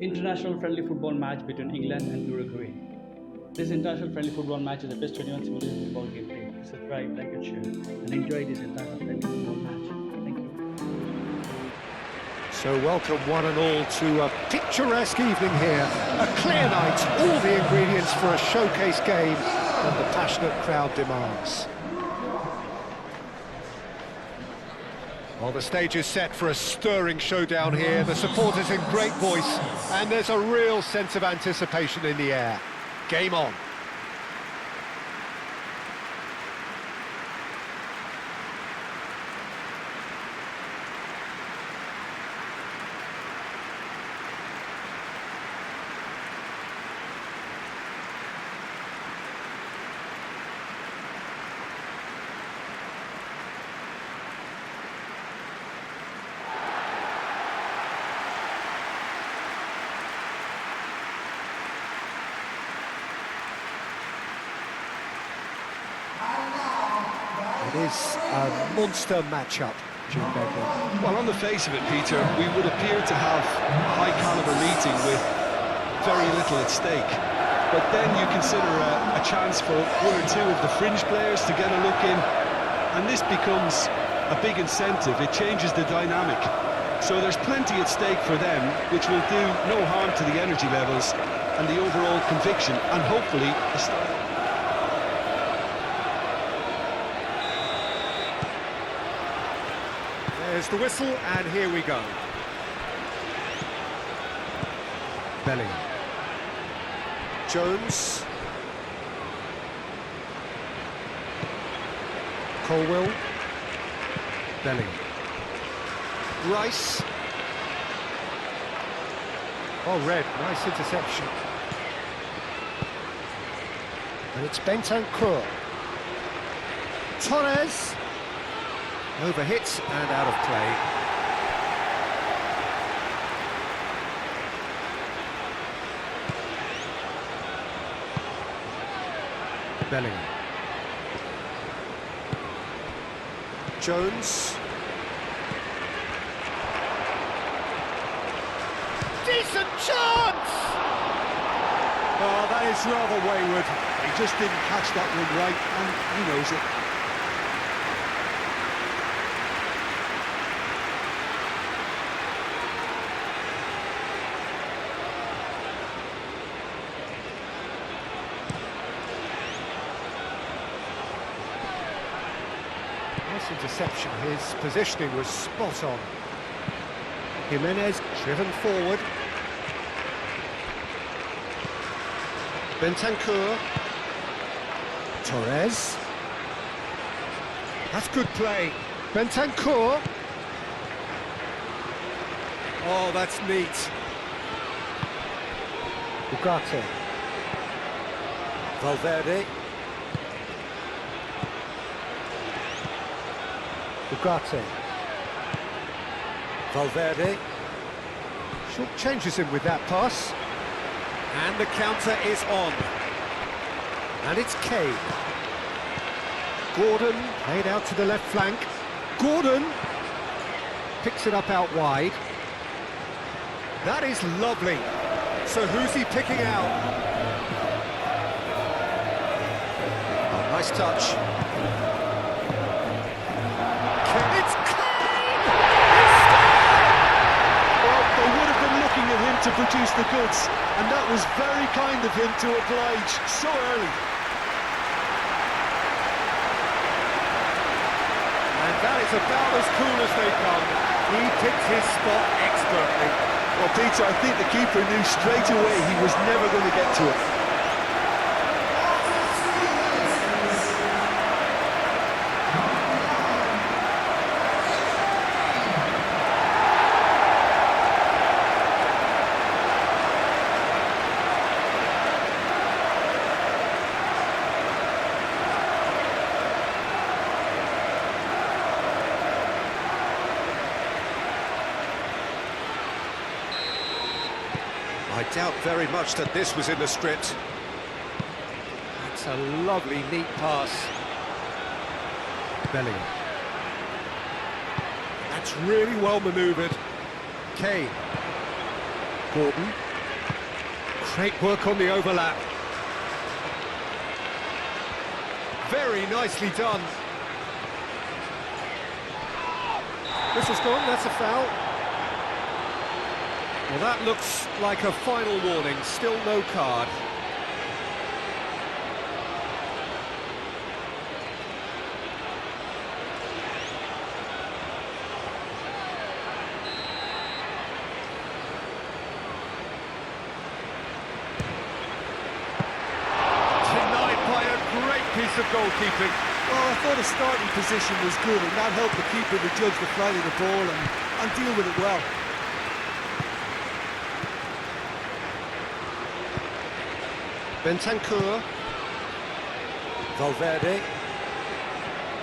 international friendly football match between England and Uruguay. This international friendly football match is the best 21 simulated football game played. Subscribe, like, and share, and enjoy this international friendly football match. Thank you. So welcome one and all to a picturesque evening here. A clear night, all the ingredients for a showcase game that the passionate crowd demands. Well, the stage is set for a stirring showdown here. The supporters in great voice, and there's a real sense of anticipation in the air. Game on. It is a monster matchup, Jim Begley. Well, on the face of it, Peter, we would appear to have a high-caliber meeting with very little at stake. But then you consider a chance for one or two of the fringe players to get a look in, and this becomes a big incentive. It changes the dynamic. So there's plenty at stake for them, which will do no harm to the energy levels and the overall conviction, and hopefully a start. There's the whistle, and here we go. Bellingham. Jones. Colwell. Bellingham. Rice. Oh, Red, nice interception. And it's Bentancur. Torres. Overhit and out of play. Bellingham. Jones. Decent chance! Oh, that is rather wayward. He just didn't catch that one right, and he knows it. Nice interception. His positioning was spot on. Jimenez driven forward. Bentancur. Torres. That's good play. Bentancur. Oh, that's neat. Ugarte. Valverde. Ugarte. Valverde. Short changes him with that pass. And the counter is on. And it's Kane. Gordon played out to the left flank. Gordon picks it up out wide. That is lovely. So who's he picking out? Oh, nice touch. It's Kane! Well, they would have been looking at him to produce the goods, and that was very kind of him to oblige so early. And that is about as cool as they come. He picked his spot expertly. Well, Peter, I think the keeper knew straight away he was never going to get to it. I doubt very much that this was in the script. That's a lovely, neat pass. Bellingham. That's really well manoeuvred. Kane. Gordon. Great work on the overlap. Very nicely done. Whistle's gone, that's a foul. Well, that looks like a final warning, still no card. Denied by a great piece of goalkeeping. Well, I thought the starting position was good, and that helped the keeper to judge the flight of the ball and deal with it well. Bentancur. Valverde.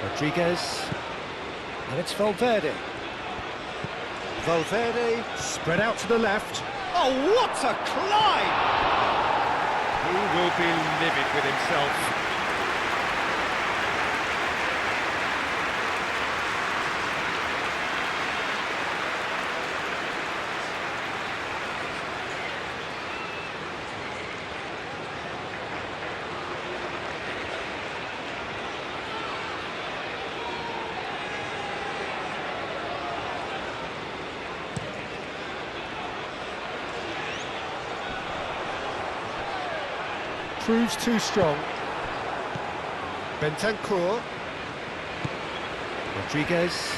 Rodriguez. And it's Valverde. Valverde spread out to the left. Oh, what a climb! He will be livid with himself. Proves too strong. Bentancur. Rodriguez.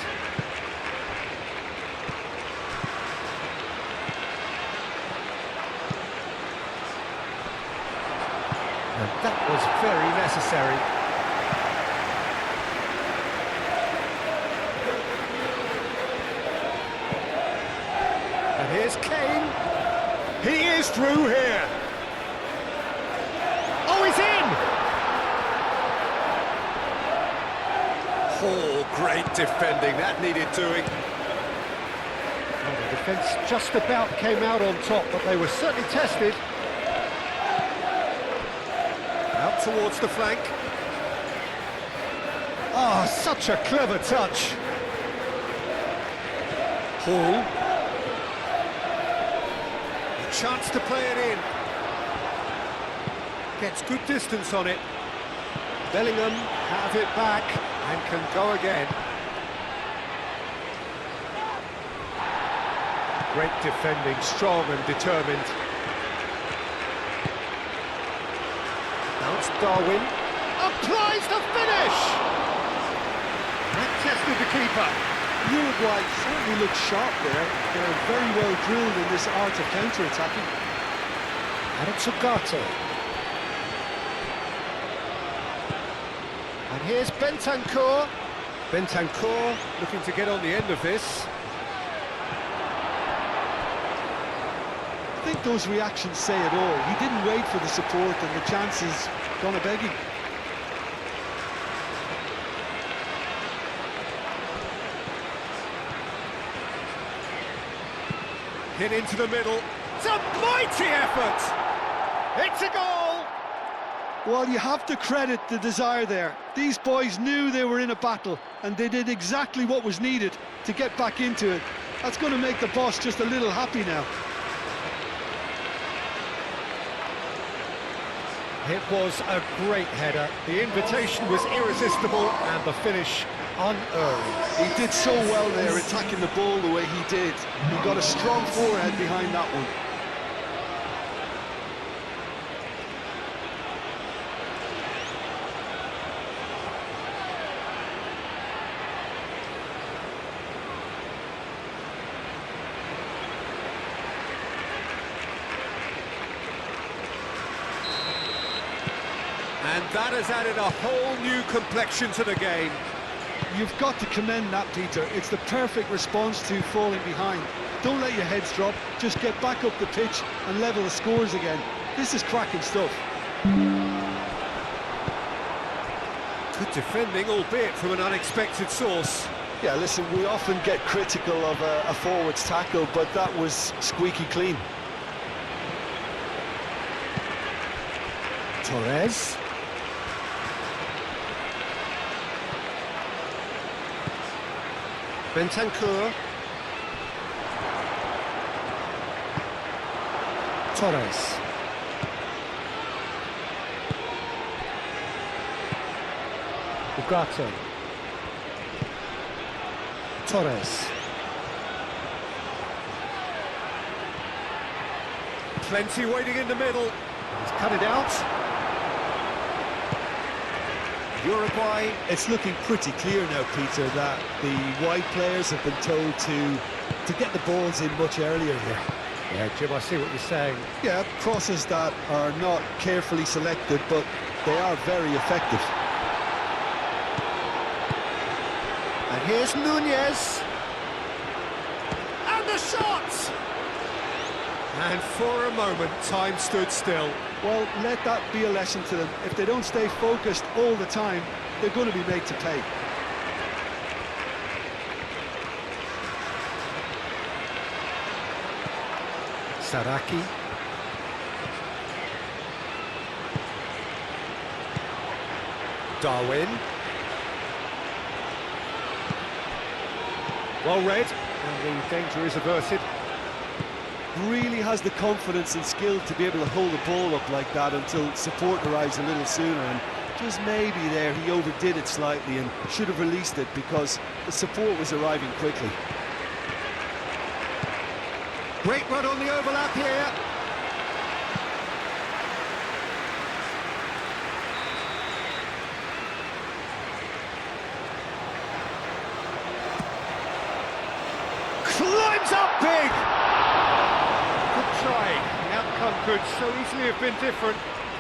And that was very necessary. And here's Kane. He is through here. Oh, he's in! Oh, great defending, that needed doing. Well, the defence just about came out on top, but they were certainly tested. Out towards the flank. Ah, such a clever touch. Hall. A chance to play it in. Gets good distance on it. Bellingham have it back and can go again. Great defending, strong and determined. Now it's Darwin. Applies the finish! That tested the keeper. Uruguay certainly looked sharp there. They're very well drilled in this art of counter-attacking. And it's Ugarte. And here's Bentancur. Bentancur looking to get on the end of this. I think those reactions say it all. He didn't wait for the support, and the chances gone a begging. Hit into the middle. It's a mighty effort! It's a goal! Well, you have to credit the desire there. These boys knew they were in a battle, and they did exactly what was needed to get back into it. That's going to make the boss just a little happy now. It was a great header. The invitation was irresistible and the finish unerring. He did so well there, attacking the ball the way he did. He got a strong forehead behind that one. And that has added a whole new complexion to the game. You've got to commend that, Peter. It's the perfect response to falling behind. Don't let your heads drop, just get back up the pitch and level the scores again. This is cracking stuff. Good defending, albeit from an unexpected source. Yeah, listen, we often get critical of a forward's tackle, but that was squeaky clean. Torres. Bentancur. Torres. Ugarte. Torres. Plenty waiting in the middle. He's cut it out. Uruguay. It's looking pretty clear now, Peter, that the wide players have been told to get the balls in much earlier here. Yeah, Jim, I see what you're saying. Yeah, crosses that are not carefully selected, but they are very effective. And here's Nunez. And the shot! And for a moment, time stood still. Well, let that be a lesson to them. If they don't stay focused all the time, they're going to be made to pay. Saraki. Darwin. Well read, and the danger is averted. Really has the confidence and skill to be able to hold the ball up like that until support arrives a little sooner, and just maybe there he overdid it slightly and should have released it because the support was arriving quickly. Great run on the overlap here. Climbs up big! Good try. The outcome could so easily have been different.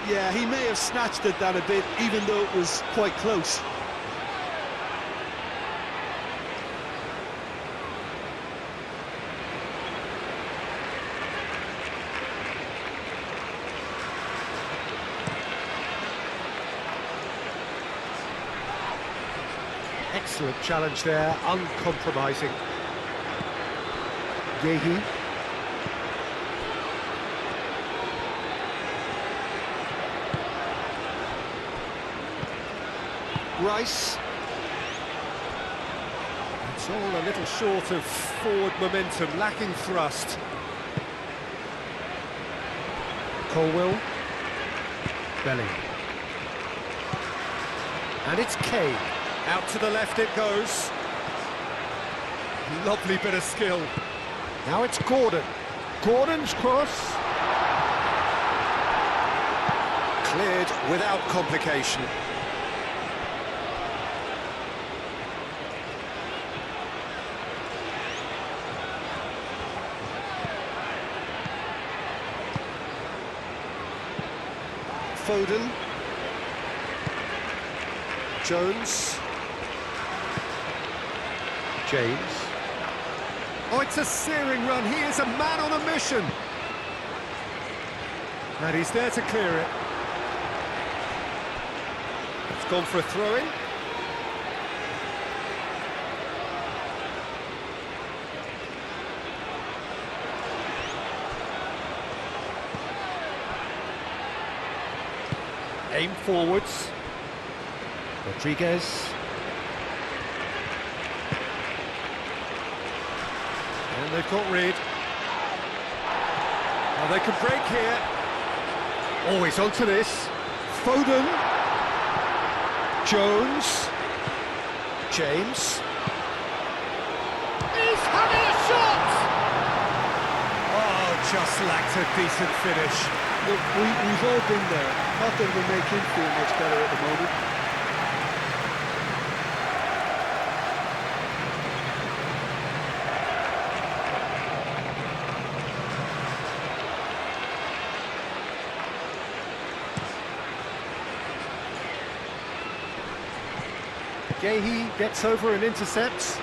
Yeah, he may have snatched it down a bit, even though it was quite close. Excellent challenge there, uncompromising. Yehi. Rice. It's all a little short of forward momentum, lacking thrust. Colwell. Belling. And it's Kane. Out to the left it goes. Lovely bit of skill. Now it's Gordon. Gordon's cross. Cleared without complication. Foden. Jones. James. Oh, it's a searing run. He is a man on a mission. And he's there to clear it. It's gone for a throw-in. Aim forwards. Rodriguez. And they've got Reed. Now they can break here. Oh, he's onto this. Foden. Jones. James. He's having a shot! Oh, just lacked a decent finish. Look, we've all been there. Not that it'll make him feel much better at the moment. Yehi gets over and intercepts.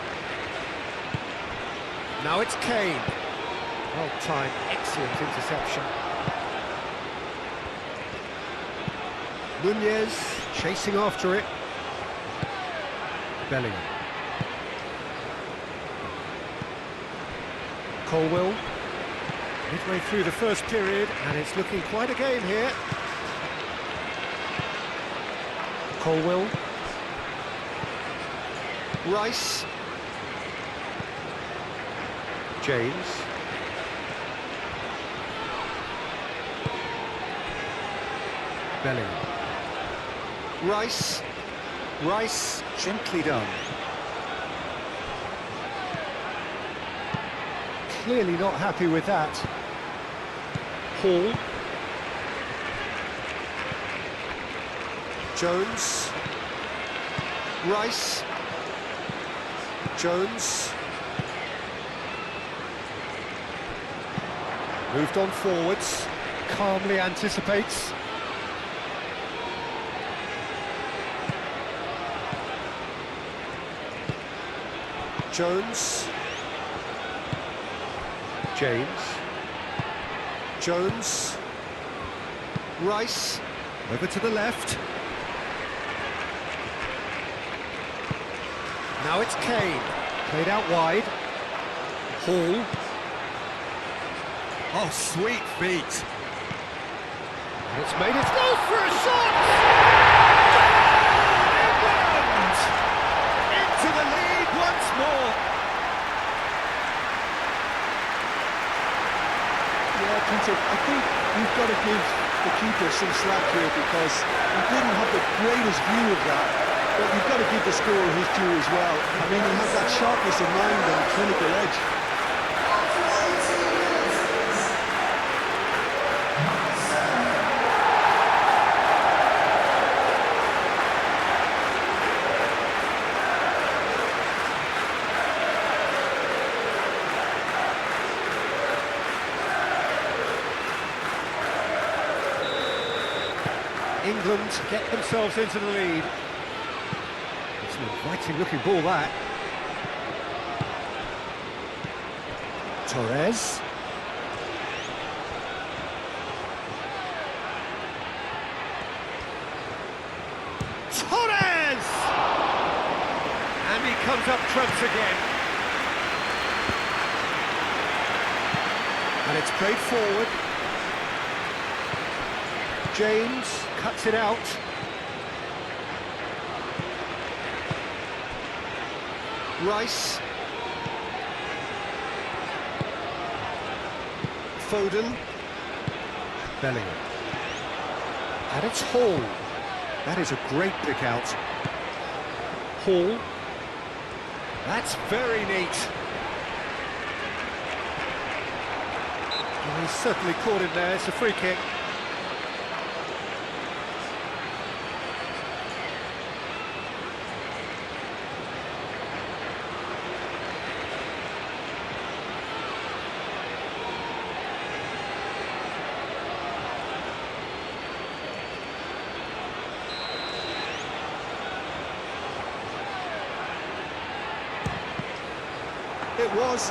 Now it's Kane. Well timed, excellent interception. Nunez chasing after it. Bellingham. Colwell. Midway through the first period, and it's looking quite a game here. Colwell. Rice. James. Bellingham. Rice. Rice, gently done. Clearly not happy with that. Hall. Jones. Rice. Jones. Moved on forwards. Calmly anticipates. Jones. James. Jones. Rice. Over to the left. Now it's Kane. Played out wide. Hall. Oh, sweet feet. And it's made its goal for a shot! England! Into the lead once more. Yeah, Peter, I think we've got to give the keeper some slack here because he didn't have the greatest view of that. But you've got to give the scorer his due as well. I mean, he has that sharpness of mind and clinical edge. England get themselves into the lead. It's an inviting looking ball, that. Torres. Torres! And he comes up trumps again. And it's played forward. James cuts it out. Rice. Foden. Bellingham. And it's Hall. That is a great pick out. Hall. That's very neat. Well, he's certainly caught him there. It's a free kick.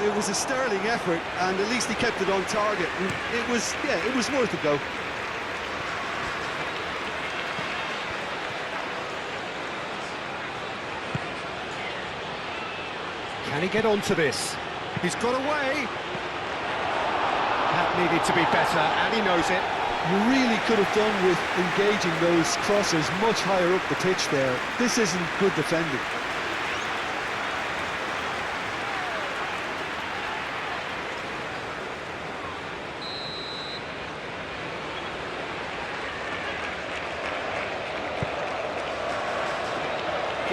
It was a sterling effort, and at least he kept it on target. And it was worth a go. Can he get onto this? He's got away. That needed to be better, and he knows it. You really could have done with engaging those crosses much higher up the pitch there. This isn't good defending.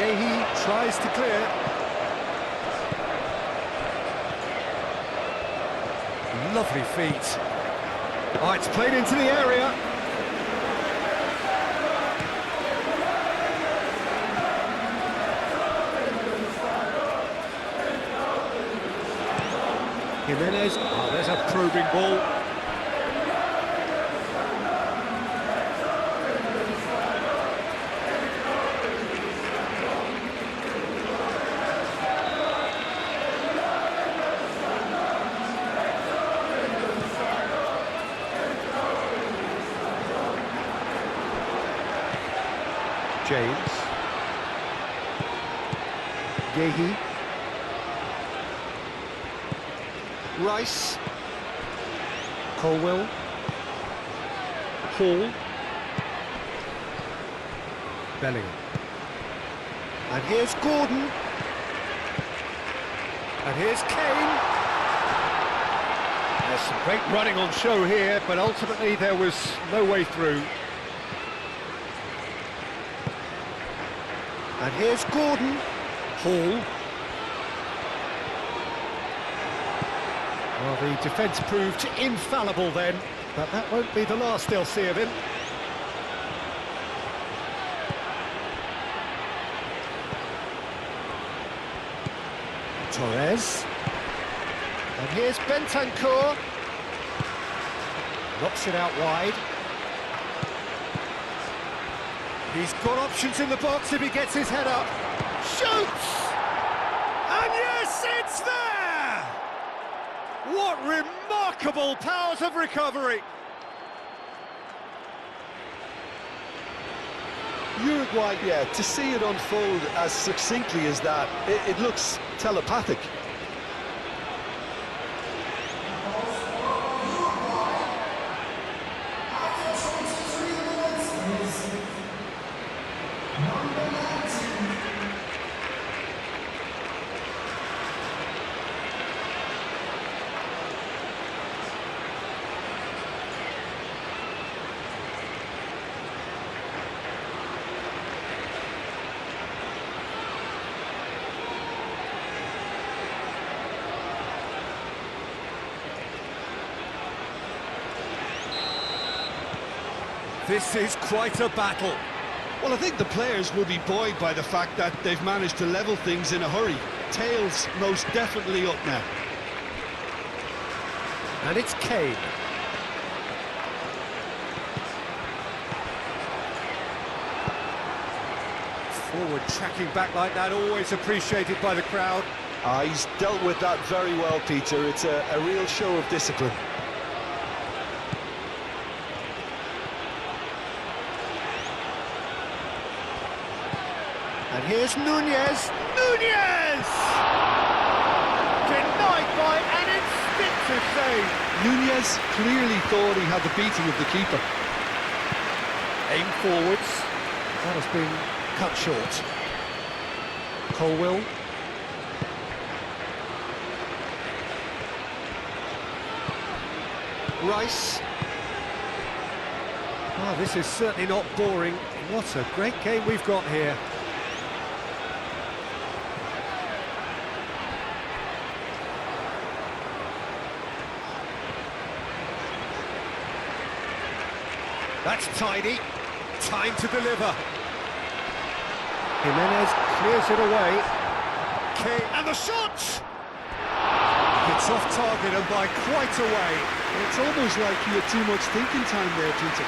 He tries to clear. Lovely feet. Oh, it's played into the area. Jimenez. Oh, there's a probing ball. James. Yehi. Rice. Colwell. Hall. Bellingham. And here's Gordon. And here's Kane. There's some great running on show here, but ultimately there was no way through. And here's Gordon. Hall. Well, the defence proved infallible then, but that won't be the last they'll see of him. Torres. And here's Bentancur. Knocks it out wide. He's got options in the box if he gets his head up. Shoots! And yes, it's there! What remarkable powers of recovery! Uruguay, yeah, to see it unfold as succinctly as that, it looks telepathic. This is quite a battle. Well, I think the players will be buoyed by the fact that they've managed to level things in a hurry. Tails most definitely up now. And it's Kane. Forward tracking back like that, always appreciated by the crowd. He's dealt with that very well, Peter. It's a real show of discipline. And here's Nunez. Nunez! Denied by an instinctive save. Nunez clearly thought he had the beating of the keeper. Aim forwards. That has been cut short. Colwill. Rice. Oh, this is certainly not boring. What a great game we've got here. That's tidy. Time to deliver. Jimenez clears it away. Kane, and the shot! It's off target and by quite a way. It's almost like he had too much thinking time there, Peter.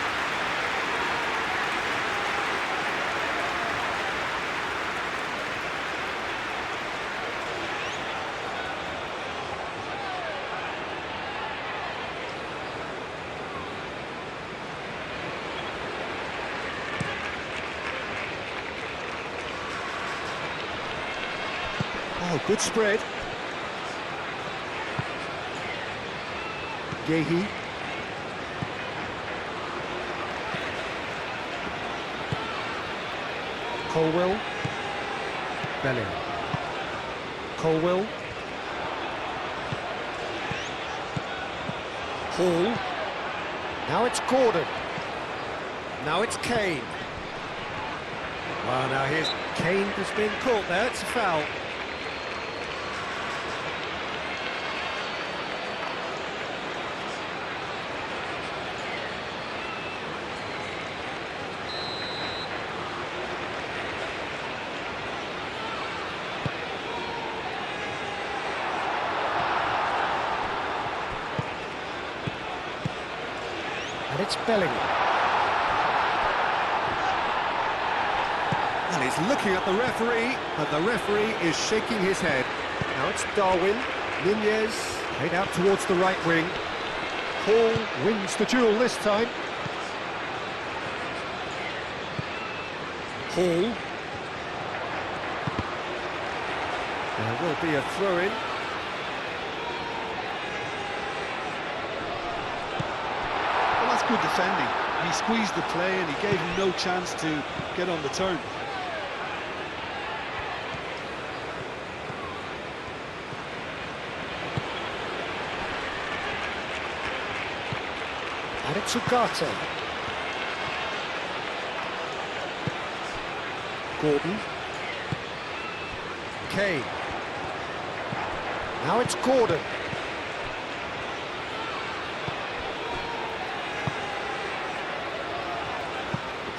Oh, good spread. Gehi. Colwill. Bellingham. Colwill. Hall. Now it's Gordon. Now it's Kane. Well, now here's Kane has been caught there. It's a foul. And it's Bellingham. And he's looking at the referee, and the referee is shaking his head. Now it's Darwin. Nunez played out towards the right wing. Hall wins the duel this time. Hall. There will be a throw-in. Good defending. He squeezed the play and he gave him no chance to get on the turn. And it's Ugarte. Gordon. Kane. Now it's Gordon.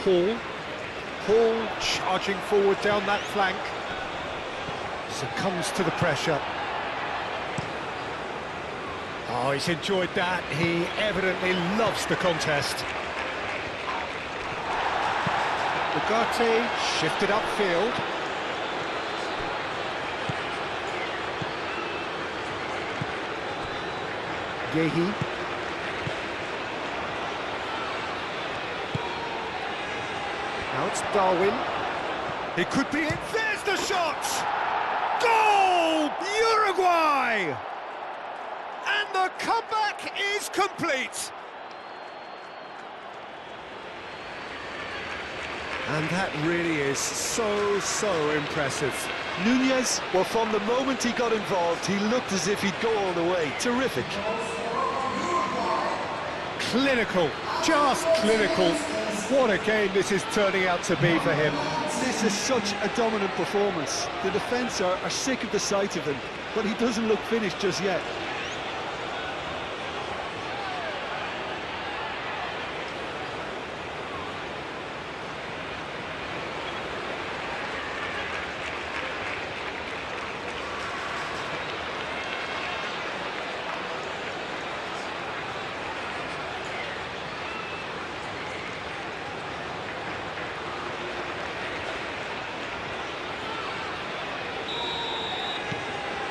Hall charging forward down that flank. Succumbs to the pressure. Oh, he's enjoyed that. He evidently loves the contest. Ugarte shifted upfield. Yehi. Now it's Darwin. It could be it. There's the shot! Goal! Uruguay! And the comeback is complete. And that really is so impressive. Nunez, well, from the moment he got involved, he looked as if he'd go all the way. Terrific. Clinical, just clinical. What a game this is turning out to be for him. This is such a dominant performance. The defence are sick of the sight of him, but he doesn't look finished just yet.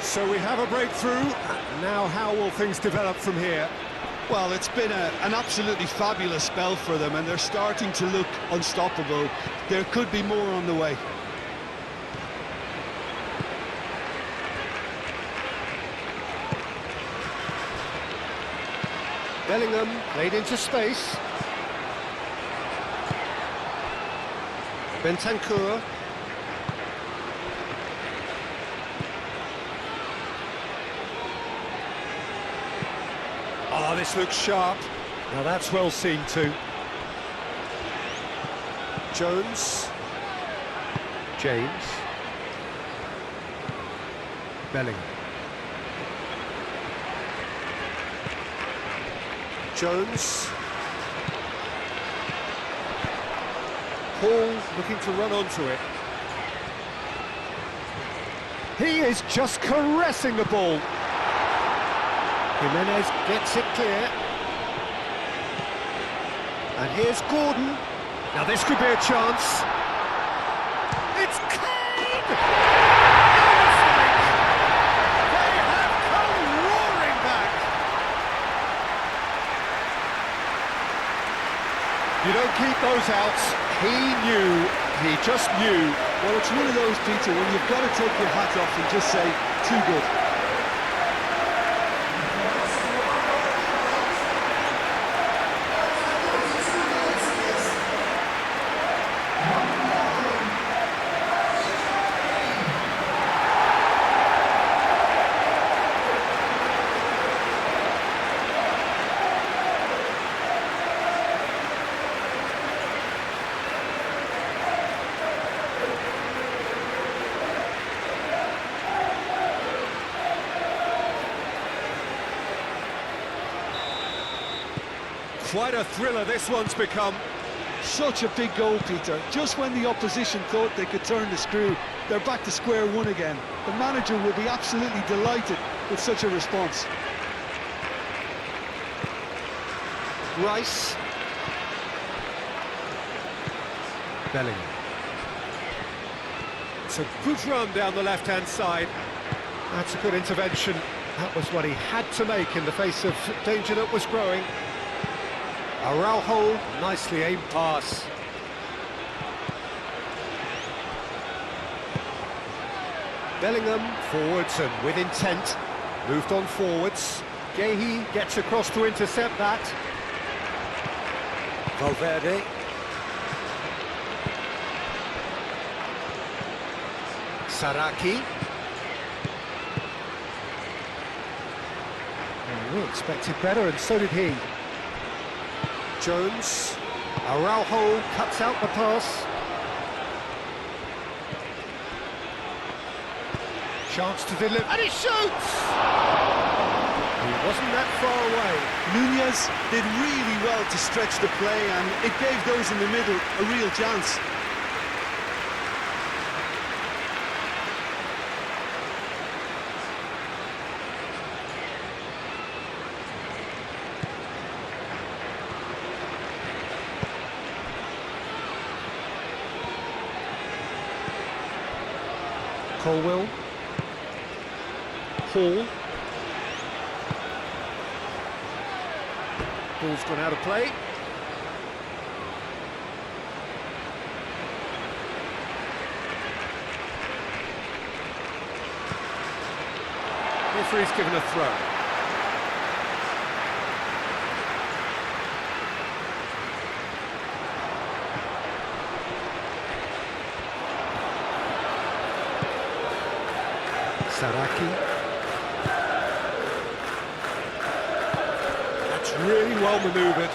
So we have a breakthrough. Now how will things develop from here? Well, it's been an absolutely fabulous spell for them, and they're starting to look unstoppable. There could be more on the way. Bellingham played into space. Bentancur. Oh, this looks sharp. Now that's well seen too. Jones. James. Bellingham. Jones. Paul looking to run onto it. He is just caressing the ball. Jimenez gets it clear. And here's Gordon. Now this could be a chance. It's Kane! No mistake! They have come roaring back! You don't keep those outs. He knew, he just knew. Well, it's one of those, Peter, when you've got to take your hat off and just say, too good. Quite a thriller this one's become. Such a big goal, Peter. Just when the opposition thought they could turn the screw, they're back to square one again. The manager will be absolutely delighted with such a response. Rice. Bellingham. It's a good run down the left-hand side. That's a good intervention. That was what he had to make in the face of danger that was growing. Araujo, nicely aimed pass. Bellingham forwards and with intent. Moved on forwards. Yehi gets across to intercept that. Valverde. Saraki. Oh, we expected better, and so did he. Jones. Araujo cuts out the pass. Chance to deliver, and he shoots! He wasn't that far away. Nunez did really well to stretch the play, and it gave those in the middle a real chance. Colwell. Hall. Ball's gone out of play. Referee's given a throw. Saraki. That's really well manoeuvred.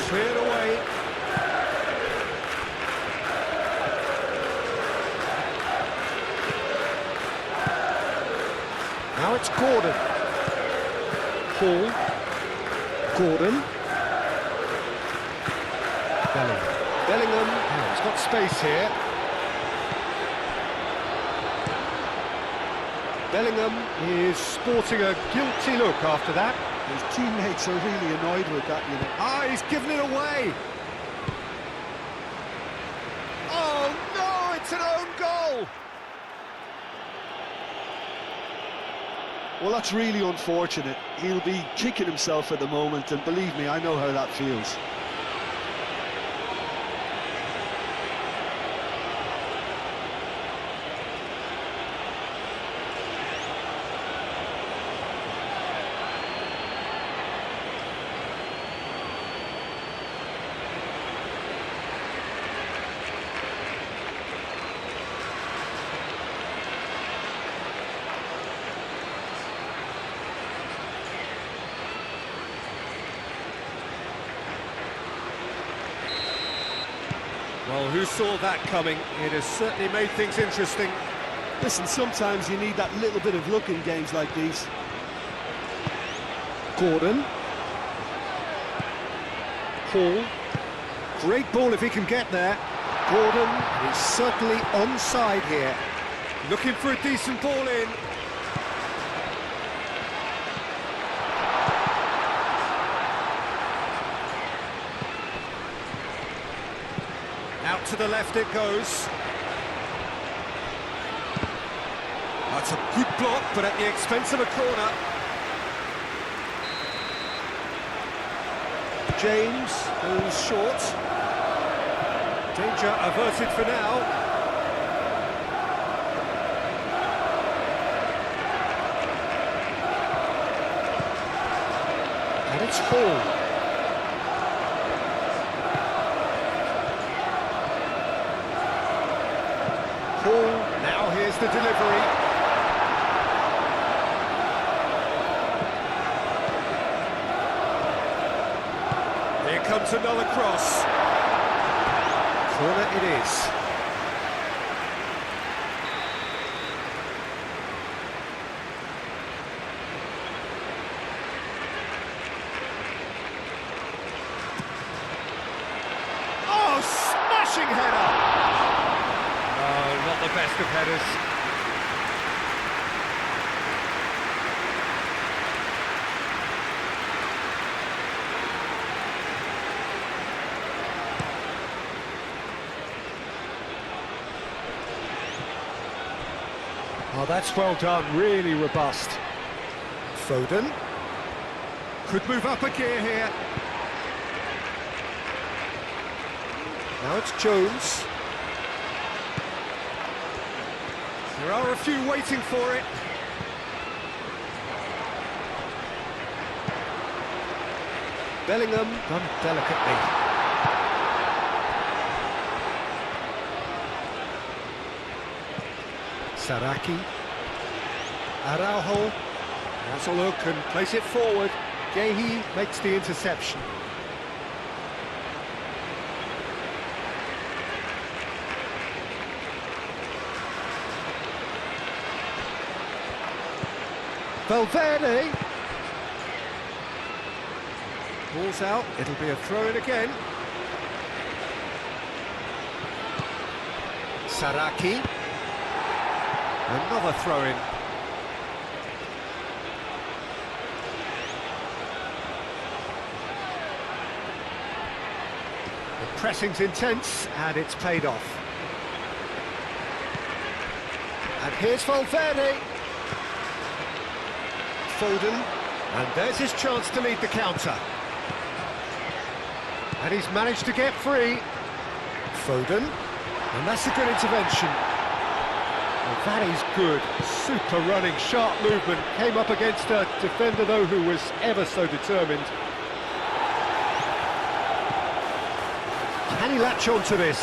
Cleared away. Now it's Gordon. Hall. Gordon. Bellingham, oh, he's got space here. Bellingham is sporting a guilty look after that. His teammates are really annoyed with that, you know. Ah, he's given it away. Oh no, it's an own goal. Well, that's really unfortunate. He'll be kicking himself at the moment, and believe me, I know how that feels. Well, who saw that coming? It has certainly made things interesting. Listen, sometimes you need that little bit of luck in games like these. Gordon. Hall. Great ball if he can get there. Gordon is certainly onside here. Looking for a decent ball in. Out to the left it goes. That's a good block, but at the expense of a corner. James goes short. Danger averted for now. And it's Hall. Now here's the delivery. Here comes another cross. Corner it is. Oh, smashing header! Not the best of headers. Oh, that's well done, really robust. Foden. Could move up a gear here. Now it's Jones. There are a few waiting for it. Bellingham done delicately. Saraki. Araujo has a look and plays it forward. Gehi makes the interception. Valverde. Ball's out, it'll be a throw-in again. Saraki. Another throw-in. The pressing's intense, and it's paid off. And here's Valverde. Foden. And there's his chance to lead the counter. And he's managed to get free. Foden. And that's a good intervention. Well, that is good. Super running, sharp movement. Came up against a defender, though, who was ever so determined. Can he latch on to this?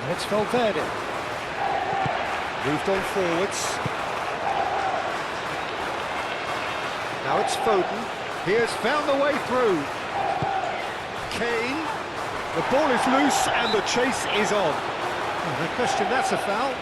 And it's Valverde. Moved on forwards. Now it's Foden. He has found the way through. Kane. The ball is loose and the chase is on. Oh, no question, that's a foul.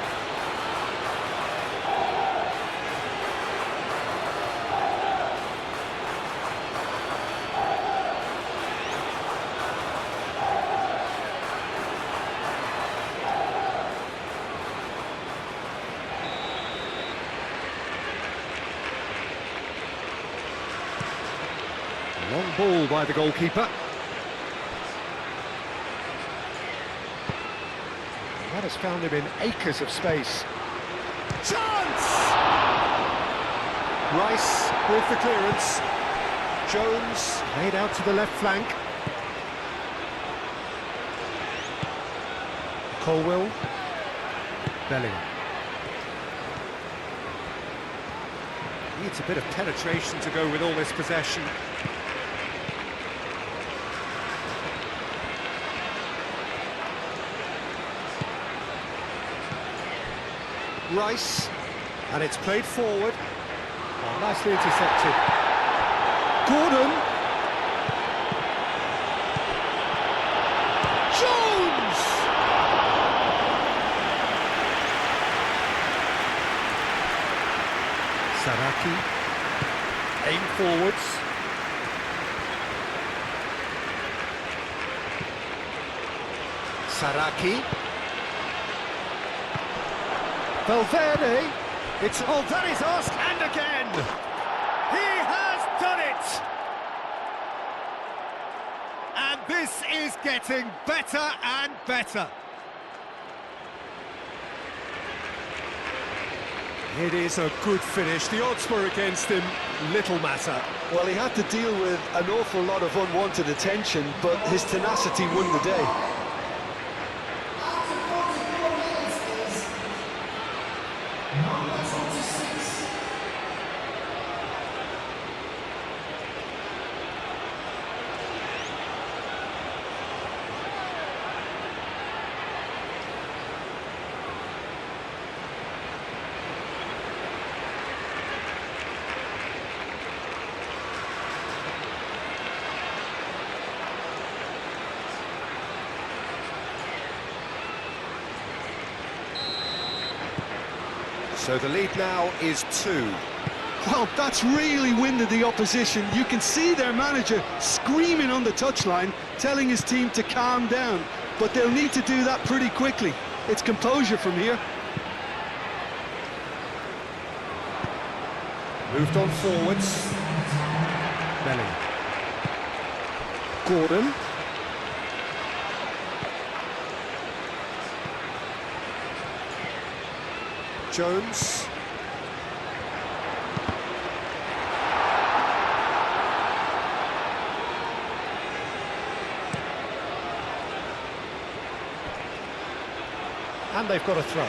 Long ball by the goalkeeper. That has found him in acres of space. Chance! Rice with the clearance. Jones laid out to the left flank. Colwell. Bellingham. Needs a bit of penetration to go with all this possession. Rice, and it's played forward. Oh, nicely intercepted. Gordon. Jones! Saraki. Aim forwards. Saraki. Valverde, it's all that is asked, and again! He has done it! And this is getting better and better. It is a good finish. The odds were against him, little matter. Well, he had to deal with an awful lot of unwanted attention, but his tenacity won the day. So the lead now is 2. Well, that's really winded the opposition. You can see their manager screaming on the touchline, telling his team to calm down. But they'll need to do that pretty quickly. It's composure from here. Moved on forwards. Bellingham. Gordon. Jones. And they've got a throw.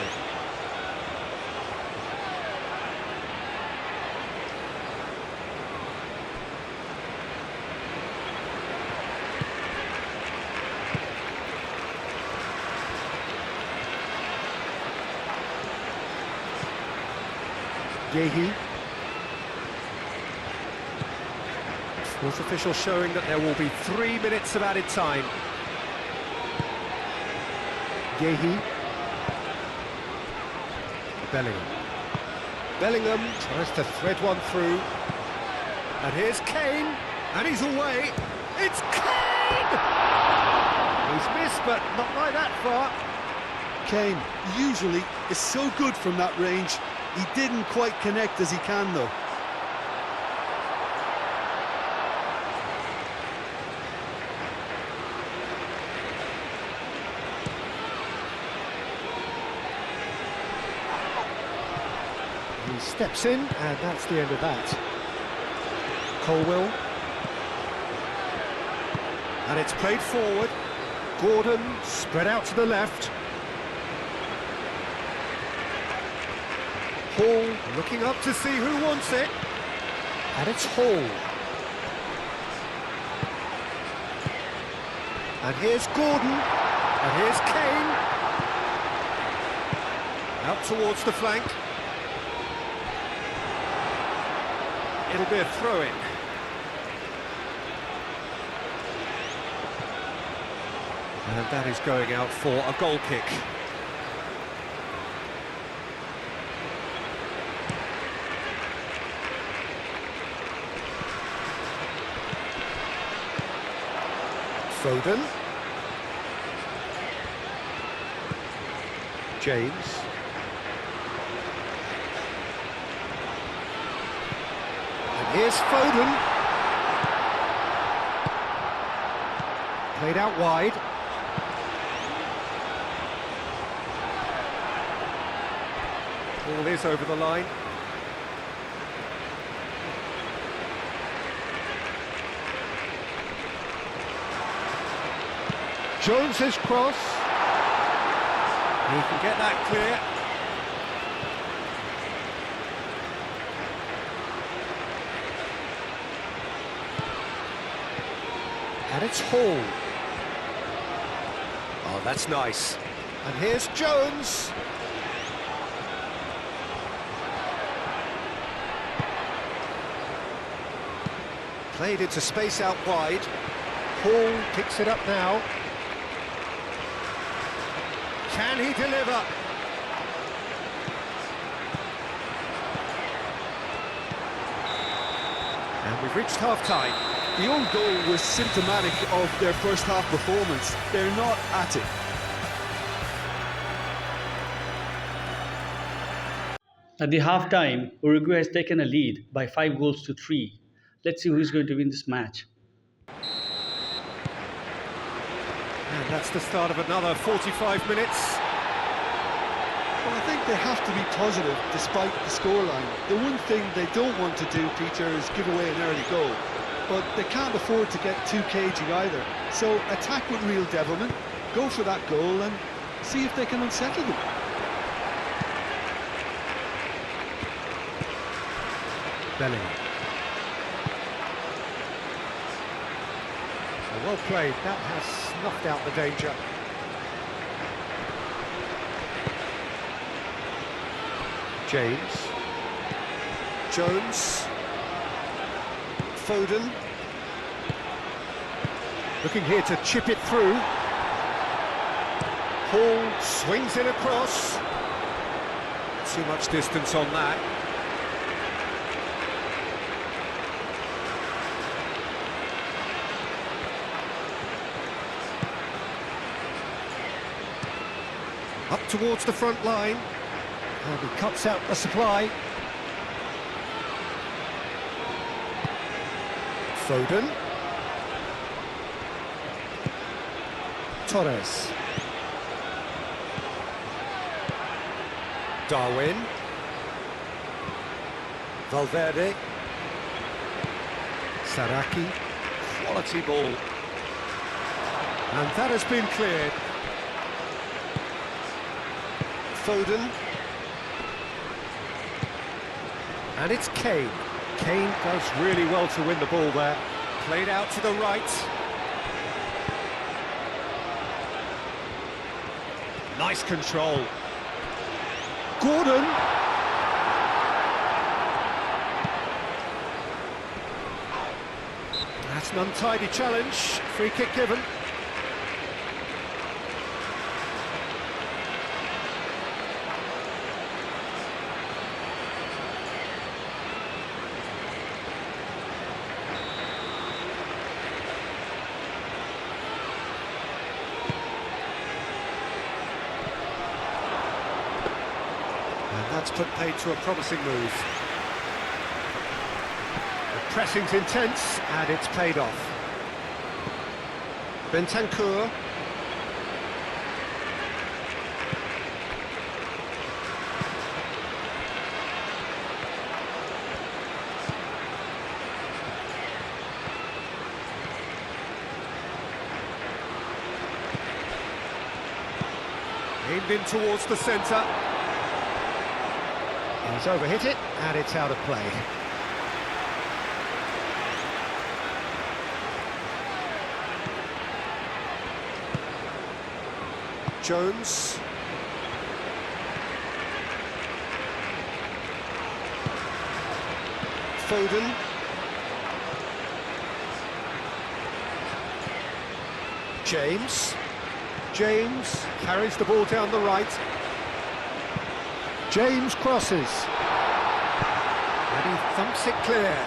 Yehi. Fourth official showing that there will be 3 minutes of added time. Yehi. Bellingham tries to thread one through. And here's Kane, and he's away. It's Kane! He's missed, but not by that far. Kane usually is so good from that range. He didn't quite connect as he can though. He steps in, and that's the end of that. Colwell. And it's played forward. Gordon spread out to the left. Hall looking up to see who wants it. And it's Hall. And here's Gordon. And here's Kane. Out towards the flank. It'll be a throw-in. And that is going out for a goal kick. Foden. James. And here's Foden. Played out wide. Ball is over the line. Jones's cross. He can get that clear. And it's Hall. Oh, that's nice. And here's Jones. Played into space out wide. Hall picks it up now. Can he deliver? And we've reached half-time. The own goal was symptomatic of their first half performance. They're not at it. At the half-time, Uruguay has taken a lead by 5 goals to 3. Let's see who is going to win this match. And that's the start of another 45 minutes. Well, I think they have to be positive despite the scoreline. The one thing they don't want to do, Peter, is give away an early goal. But they can't afford to get too cagey either. So attack with real devilment, go for that goal and see if they can unsettle them. Bellingham. Well played, that has snuffed out the danger. James. Jones. Foden. Looking here to chip it through. Hall swings it across. Too much distance on that. Up towards the front line, and he cuts out the supply. Foden. Torres. Darwin. Valverde. Saraki. Quality ball. And that has been cleared. Foden. And it's Kane. Kane does really well to win the ball there. Played out to the right. Nice control. Gordon. That's an untidy challenge. Free kick given. And that's put paid to a promising move. The pressing's intense, and it's paid off. Bentancur. Aimed in towards the centre. He's overhit it, and it's out of play. Jones. Foden. James carries the ball down the right. James crosses. And he thumps it clear.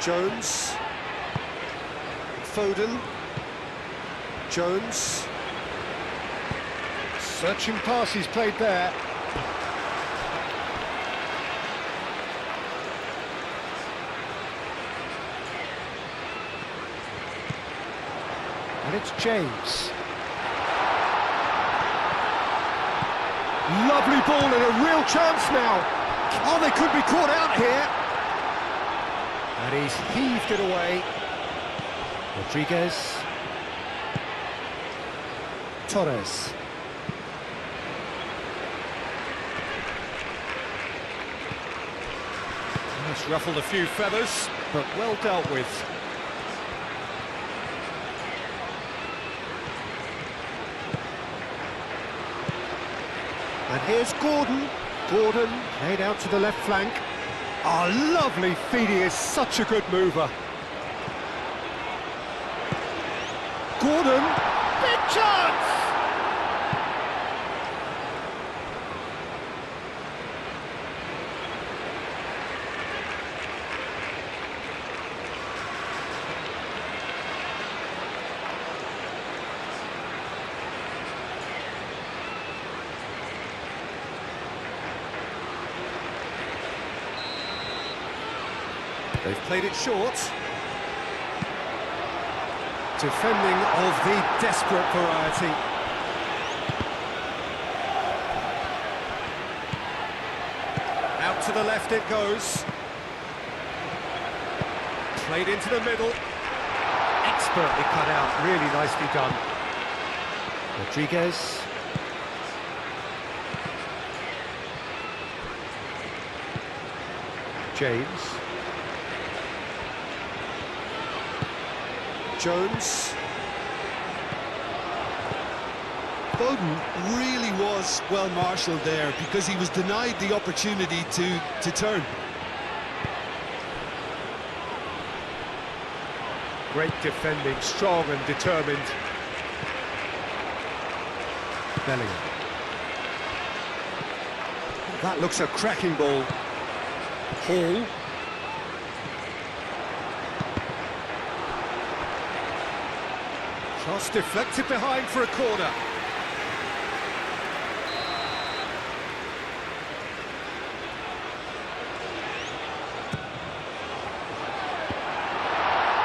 Jones. Foden. Jones. Searching pass he's played there. And it's James. Lovely ball and a real chance now. Oh, they could be caught out here. And he's heaved it away. Rodriguez. Torres. That's ruffled a few feathers, but well dealt with. And here's Gordon. Gordon played out to the left flank. Oh, lovely feed, he is such a good mover. Gordon, big chance! They've played it short. Defending of the desperate variety. Out to the left it goes. Played into the middle. Expertly cut out, really nicely done. Rodriguez. James. Jones. Foden really was well marshalled there because he was denied the opportunity to turn. Great defending, strong and determined. Bellingham. That looks a cracking ball. Hall. Cross deflected behind for a corner.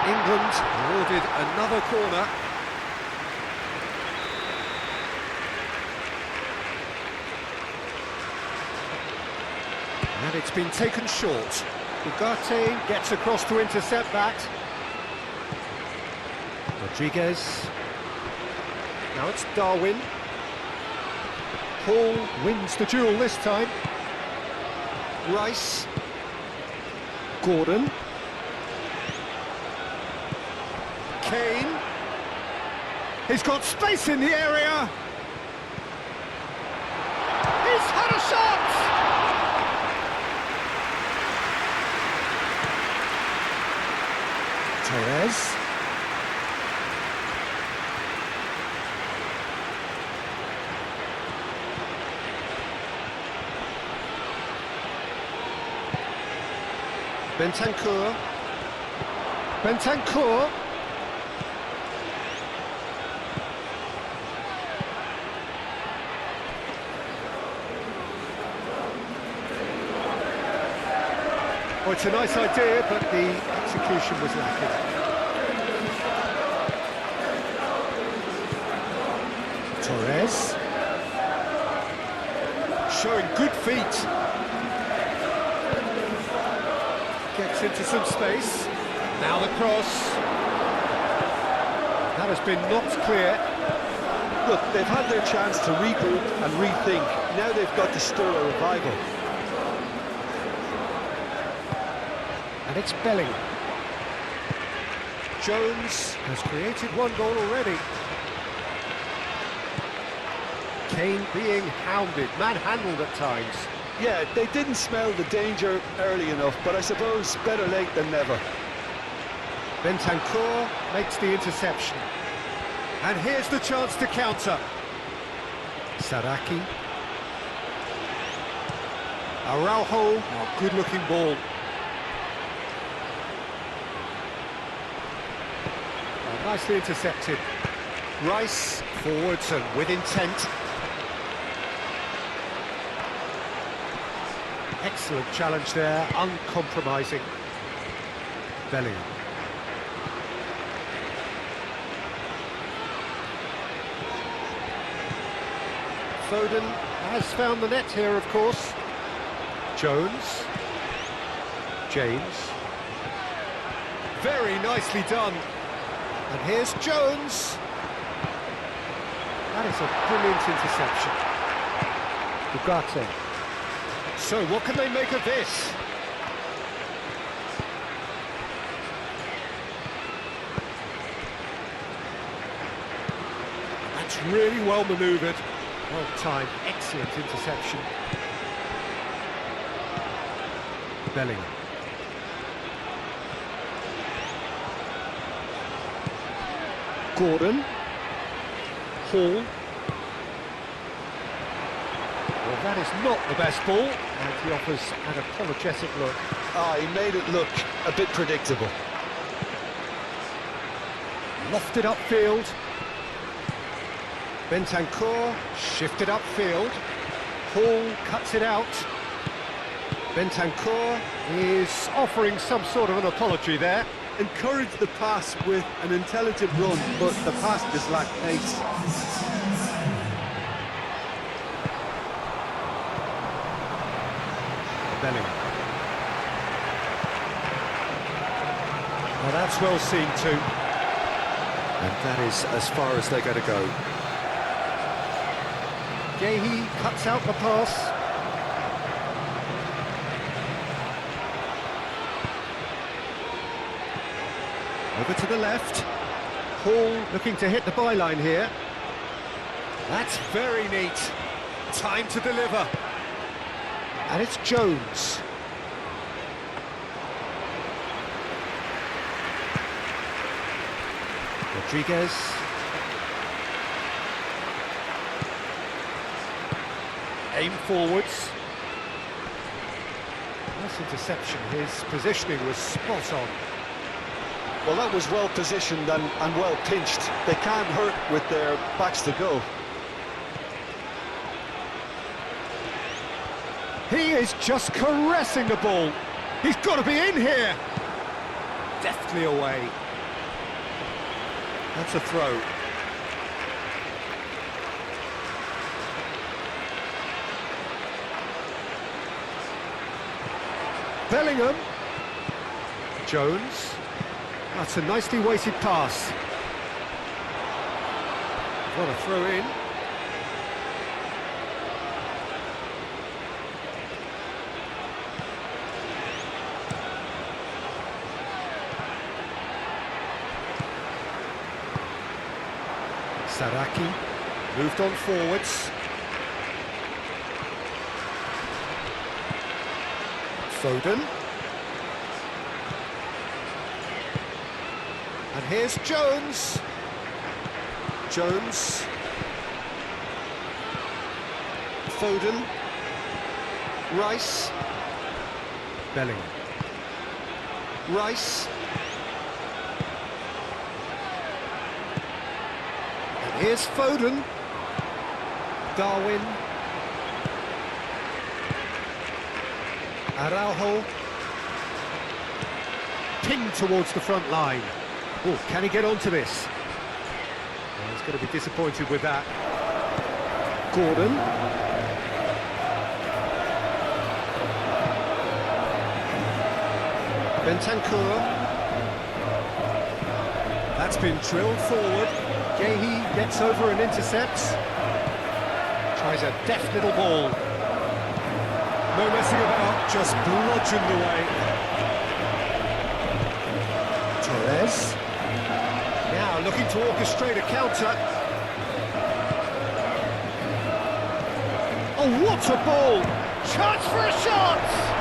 England awarded another corner. And it's been taken short. Ugarte gets across to intercept that. Rodriguez. Now it's Darwin. Paul wins the duel this time. Rice. Gordon. Kane. He's got space in the area. He's had a shot! Torres. Bentancur. it's a nice idea, but the execution was lacking. Torres. Showing good feet. Gets into some space. Now the cross. That has been knocked clear. Look, they've had their chance to regroup and rethink. Now they've got to stir a revival. And it's Bellingham. Jones has created one goal already. Kane being hounded, manhandled at times. Yeah, they didn't smell the danger early enough, but I suppose better late than never. Bentancur makes the interception. And here's the chance to counter. Saraki. Araujo, oh, good-looking ball. Oh, nicely intercepted. Rice, forwards and with intent. Excellent challenge there, uncompromising. Bellingham. Foden has found the net here, of course. Jones. James. Very nicely done. And here's Jones. That is a brilliant interception. Ugarte. So what can they make of this? That's really well manoeuvred. Well timed, excellent interception. Bellingham. Gordon. Hall. Well, that is not the best ball, and he offers an apologetic look. Ah, he made it look a bit predictable. Lofted upfield. Bentancur shifted upfield. Hall cuts it out. Bentancur is offering some sort of an apology there. Encouraged the pass with an intelligent run, but the pass just lacked pace. Bellingham. Well, that's well seen too. And that is as far as they're going to go. Gehi cuts out the pass. Over to the left. Hall looking to hit the byline here. That's very neat. Time to deliver. And it's Jones. Rodriguez. Aim forwards. Nice interception. His positioning was spot on. Well, that was well positioned and well pinched. They can't hurt with their backs to go. He is just caressing the ball. He's got to be in here. Deftly away. That's a throw. Bellingham. Jones. That's a nicely weighted pass. What a throw in. Saraki moved on forwards. Foden. And here's Jones. Jones. Foden. Rice. Bellingham. Rice. And here's Foden. Darwin. Araujo. pinged towards the front line. Oh, can he get onto this? Well, he's going to be disappointed with that. Gordon. Bentancur. That's been drilled forward. Gehi gets over and intercepts. Tries a deft little ball. No messing about, just bludgeoned away. Torres. Now looking to orchestrate a counter. Oh, what a ball! Chance for a shot!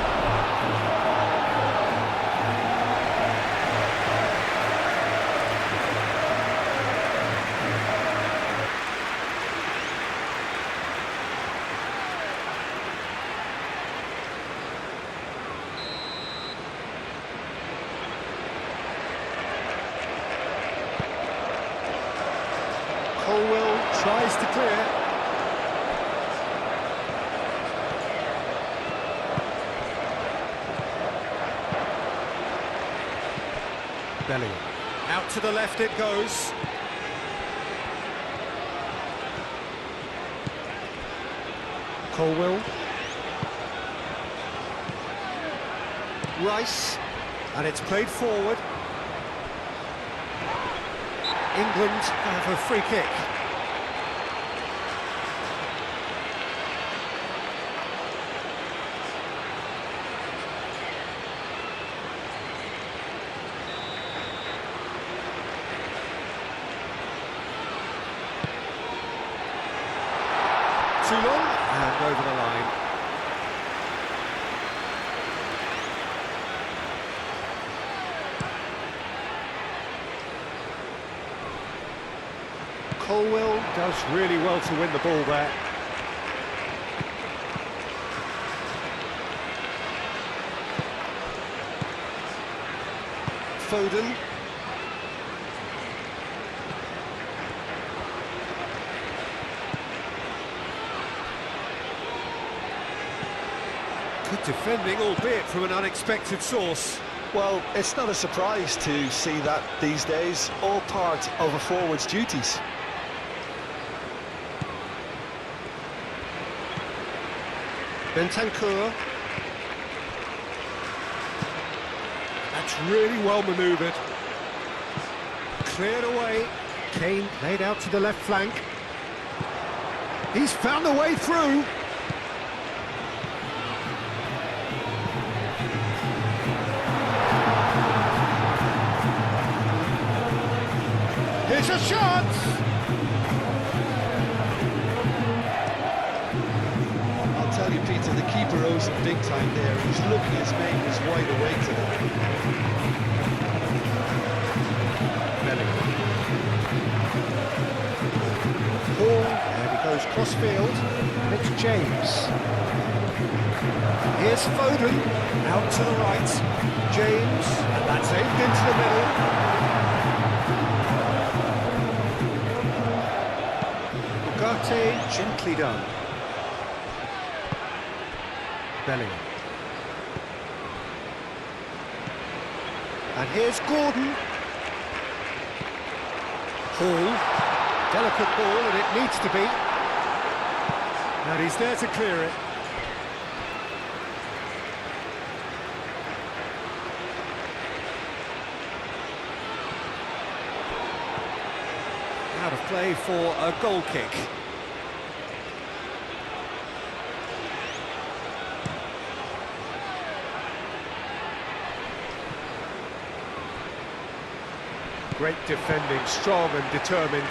Colwell tries to clear. Bellingham. Out to the left it goes. Colwell. Rice. And it's played forward. England have a free kick. Too long and over the line. Colwell does really well to win the ball there. Foden. Good defending, albeit from an unexpected source. Well, it's not a surprise to see that these days, all part of a forward's duties. Bentancur. That's really well manoeuvred. Cleared away. Kane laid out to the left flank. He's found a way through. Here's a shot! Tell you, Peter, the keeper owes him big time there. He's lucky his mate was wide awake today. Bellingham. Ball, and he goes cross-field, and it's James. Here's Foden, out to the right. James, and that's aimed into the middle. Ugarte, gently done. Bellingham. And here's Gordon. Hall. Delicate ball, and it needs to be. And he's there to clear it. Out of play for a goal kick. Great defending, strong and determined.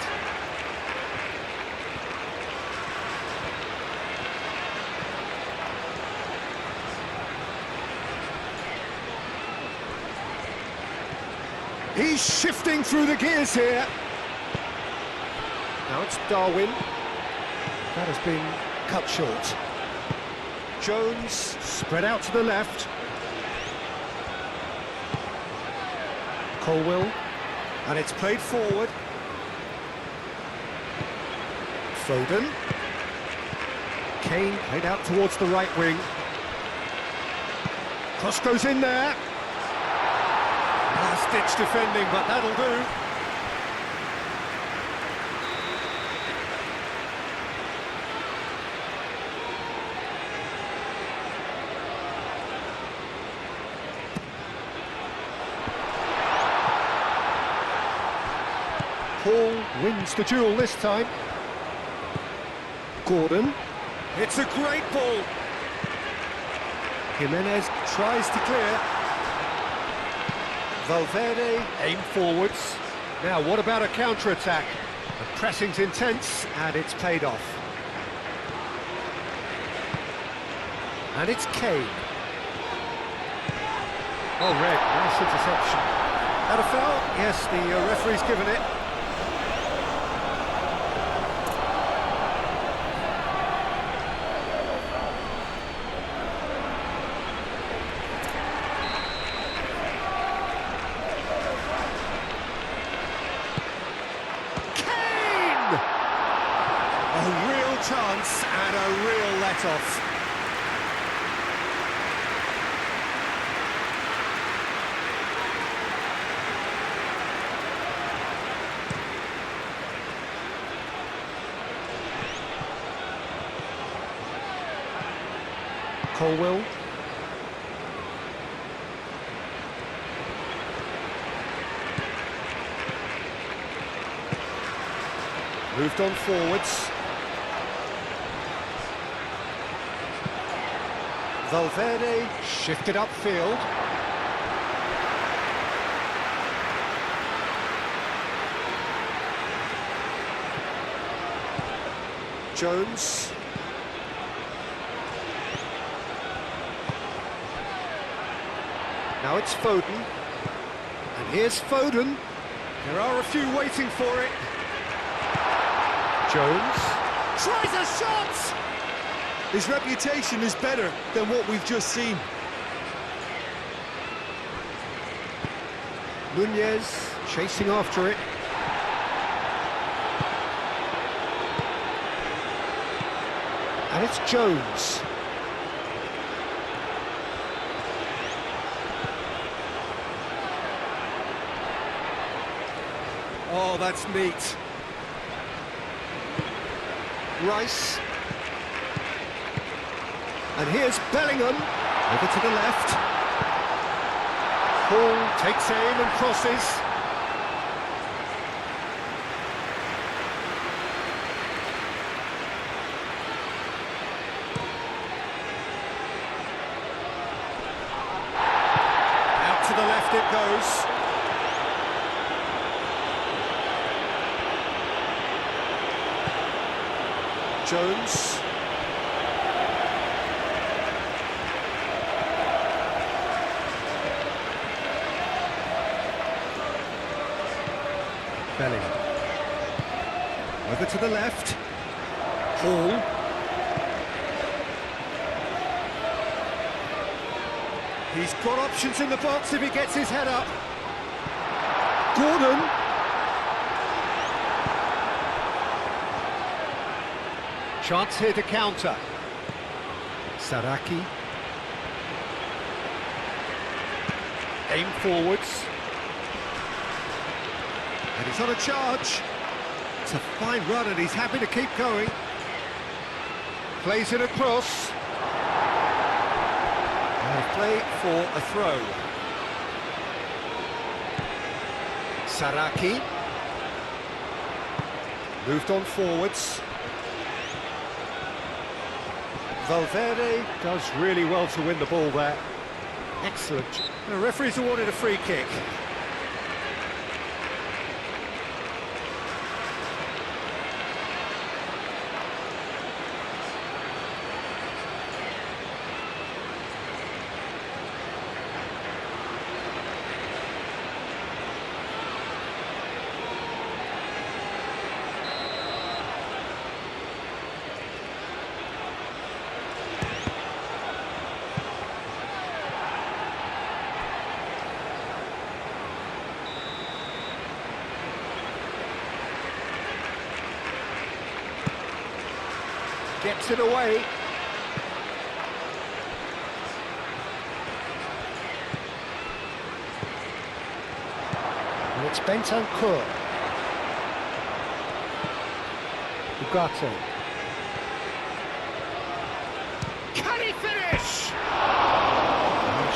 He's shifting through the gears here. Now it's Darwin. That has been cut short. Jones spread out to the left. Colwell. And it's played forward. Foden. Kane played out towards the right wing. Cross goes in there. last-ditch defending, but that'll do. Hall wins the duel this time. Gordon. It's a great ball. Jimenez tries to clear. Valverde aim forwards. Now what about a counter-attack? The pressing's intense and it's paid off. And it's Kane. Oh, red, nice interception. That a foul? Yes, the referee's given it. A real chance and a real let-off. Colwell. Moved on forwards. Valverde shifted upfield. Jones. Now it's Foden. And here's Foden. There are a few waiting for it. Jones. Tries a shot! His reputation is better than what we've just seen. Nunez chasing after it. And it's Jones. Oh, that's neat. Rice. And here's Bellingham, over to the left. Hall takes aim and crosses. Out to the left it goes. Jones. Bellingham. Over to the left. Hall. He's got options in the box if he gets his head up. Gordon. Chance here to counter. Saraki. Aim forwards. And he's on a charge. It's a fine run and he's happy to keep going. Plays it across. And a play for a throw. Saraki. Moved on forwards. Valverde does really well to win the ball there. Excellent. The referee's awarded a free kick. Gets it away. Bentancur. Ugarte. Can he finish?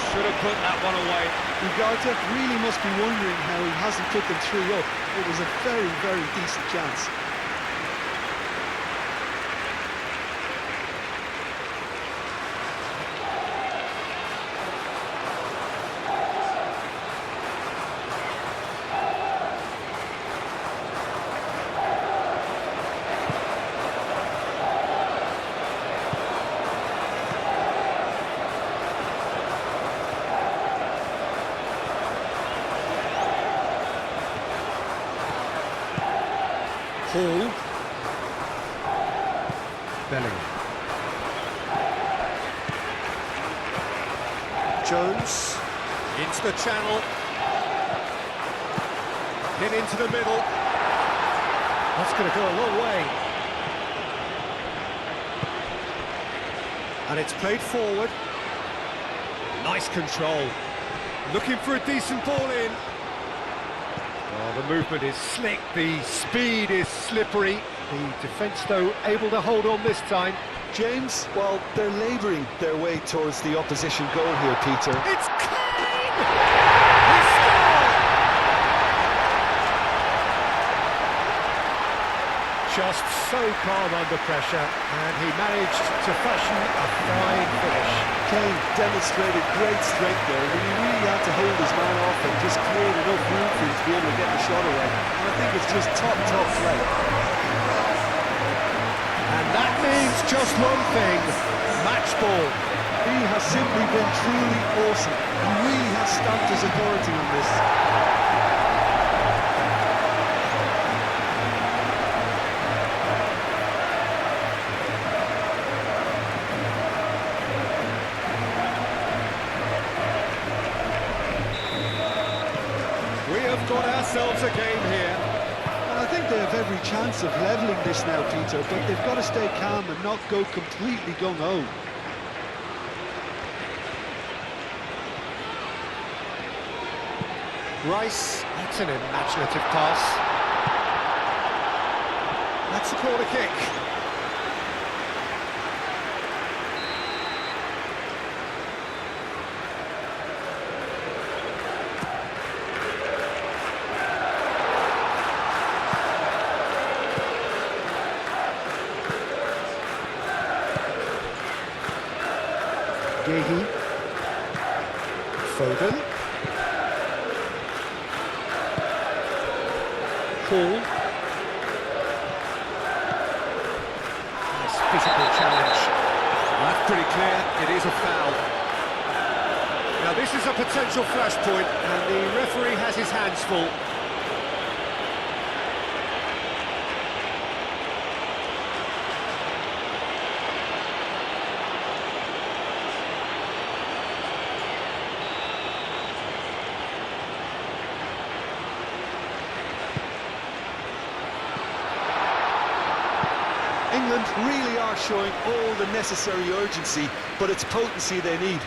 Should have put that one away. Ugarte really must be wondering how he hasn't put them 3 up. It was a very, very decent chance. Hall. Bellingham. Jones into the channel. Hit into the middle. That's going to go a long way. And it's played forward. Nice control. Looking for a decent ball in. Oh, the movement is slick, the speed is slippery. The defence, though, able to hold on this time. James, well, they're labouring their way towards the opposition goal here, Peter. It's Kane! He scored! Just so calm under pressure, and he managed to fashion a fine finish. Kane demonstrated great strength there, but he really had to hold his man off and just create enough room for him to be able to get the shot away. And I think it's just top play. And that means just one thing, match ball. He has simply been truly awesome. He really has stamped his authority on this. We have got ourselves a game here. And I think they have every chance of levelling this now, Peter, but they've got to stay calm and not go completely gung-ho. Rice, that's an imaginative pass. That's a corner kick. Gehi. Foden. Hall. Nice physical challenge. That's pretty clear, it is a foul. Now this is a potential flashpoint, and the referee has his hands full. England really are showing all the necessary urgency, but it's potency they need.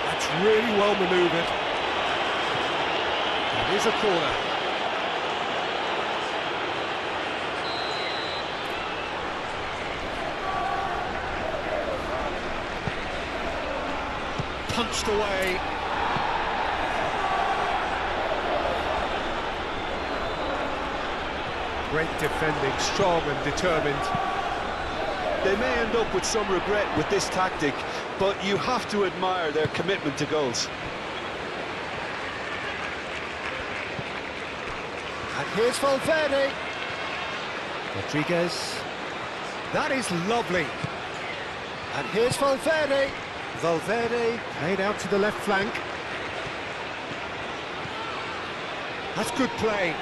That's really well manoeuvred. It is a corner. Punched away. Great defending, strong and determined. They may end up with some regret with this tactic, but you have to admire their commitment to goals. And here's Valverde. Rodriguez. That is lovely. And here's Valverde. Valverde played out to the left flank. That's good play.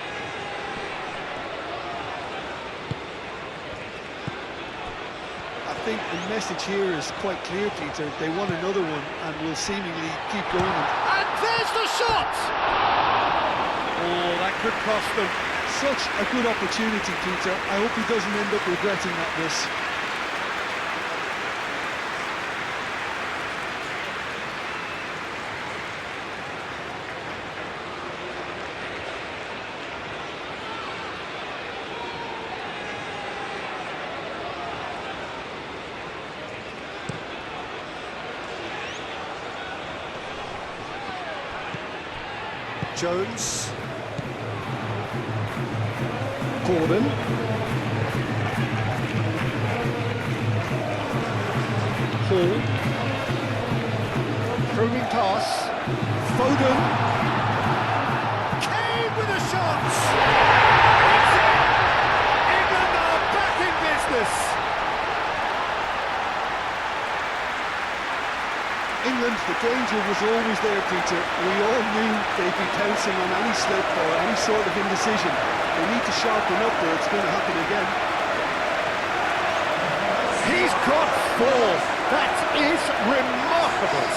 I think the message here is quite clear, Peter. They want another one and will seemingly keep going. And there's the shot! Oh, that could cost them. Such a good opportunity, Peter. I hope he doesn't end up regretting that miss. Jones. Gordon. Hall. Proving pass. Foden. Kane with a shot. It's in. England are back in business. England, the danger was always there, Peter. We all knew they'd be pouncing on any slip or any sort of indecision. They need to sharpen up or it's going to happen again. He's got 4. That is remarkable.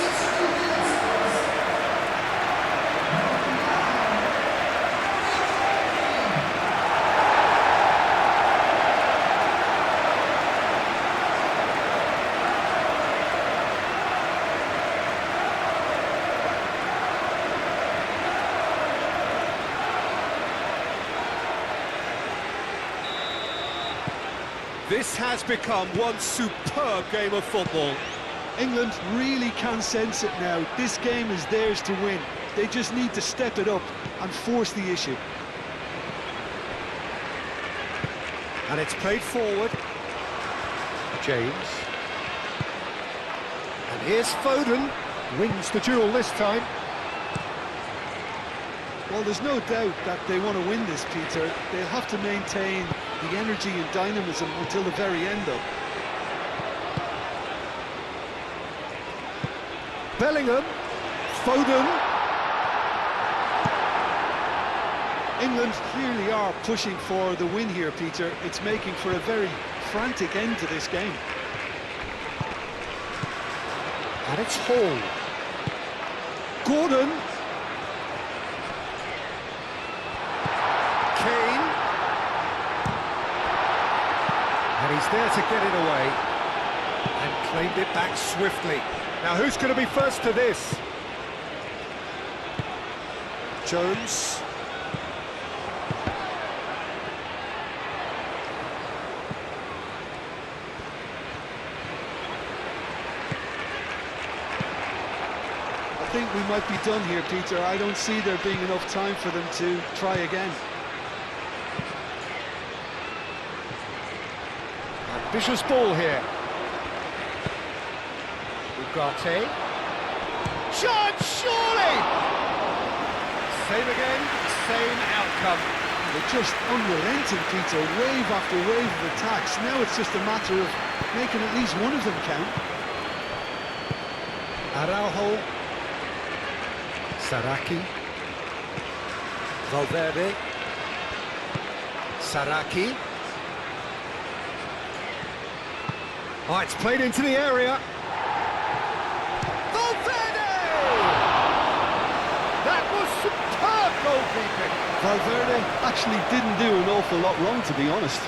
This has become one superb game of football. England really can sense it now. This game is theirs to win. They just need to step it up and force the issue. And it's played forward. James. And here's Foden. Wins the duel this time. Well, there's no doubt that they want to win this, Peter. They'll have to maintain the energy and dynamism until the very end, though. Bellingham. Foden. England clearly are pushing for the win here, Peter. It's making for a very frantic end to this game. And it's Hall. Gordon. Kane. And he's there to get it away. And claimed it back swiftly. Now who's going to be first to this? Jones. I think we might be done here, Peter. I don't see there being enough time for them to try again. Ambitious ball here. Ugarte. Shot, surely! Same again, same outcome. They're just unrelenting, Peter. Wave after wave of attacks. Now it's just a matter of making at least one of them count. Araujo. Saraki. Valverde. Saraki. Oh, it's played into the area. Valverde! That was superb goalkeeping. Valverde actually didn't do an awful lot wrong, to be honest.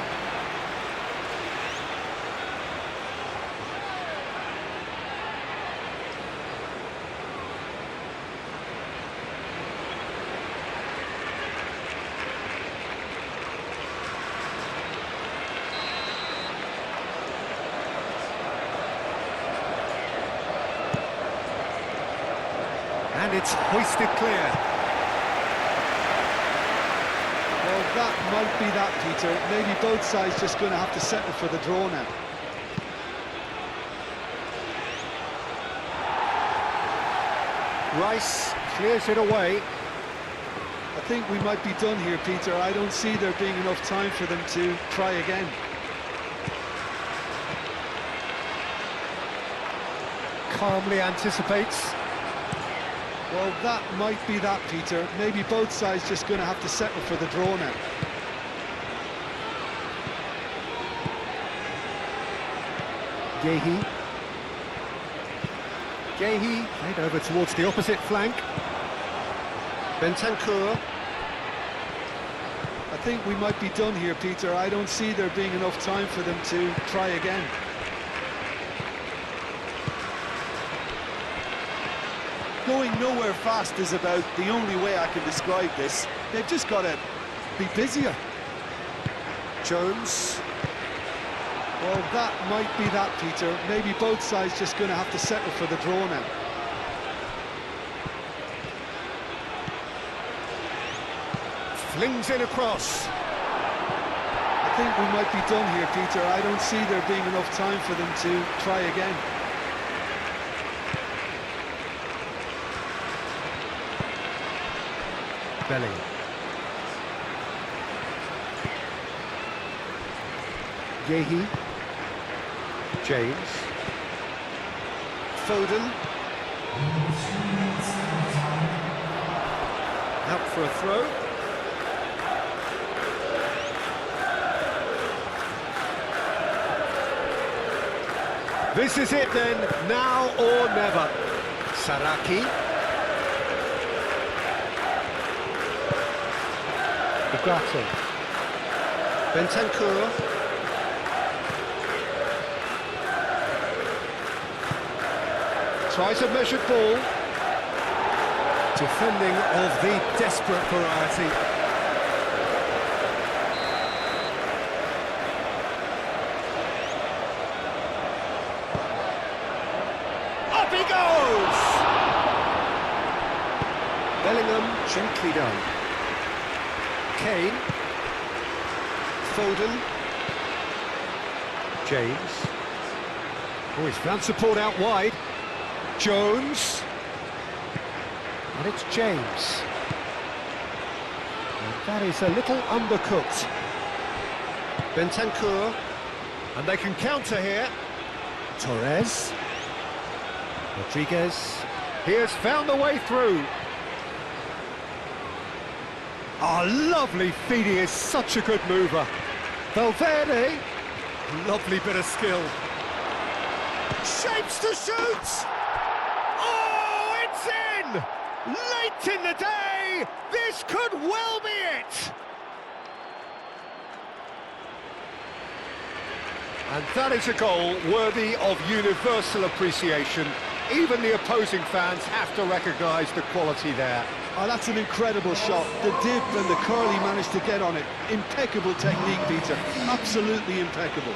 And it's hoisted clear. Well, that might be that, Peter. Maybe both sides just going to have to settle for the draw now. Rice clears it away. I think we might be done here, Peter. I don't see there being enough time for them to try again. Calmly anticipates. Well, that might be that, Peter. Maybe both sides just going to have to settle for the draw now. Gehi. Gehi played over towards the opposite flank. Bentancur. I think we might be done here, Peter. I don't see there being enough time for them to try again. Going nowhere fast is about the only way I can describe this. They've just got to be busier. Jones. Well, that might be that, Peter. Maybe both sides just going to have to settle for the draw now. Slings in across. I think we might be done here, Peter. I don't see there being enough time for them to try again. Belly. Yehi. James. Foden. Out for a throw. This is it then, now or never. Saraki. Ugarte. Bentancur. Tries a measured ball. Defending of the desperate variety. Up he goes! Bellingham gently done. Kane. Foden. James. Oh, he's found support out wide. Jones. And it's James. And that is a little undercooked. Bentancur. And they can counter here. Torres. Rodriguez. He has found the way through. Oh, lovely feed. He is such a good mover. Valverde. Lovely bit of skill. Shapes to shoot. Oh, it's in! Late in the day, this could well be it! And that is a goal worthy of universal appreciation. Even the opposing fans have to recognise the quality there. Oh, that's an incredible shot. The dip and the curl he managed to get on it. Impeccable technique, Peter. Absolutely impeccable.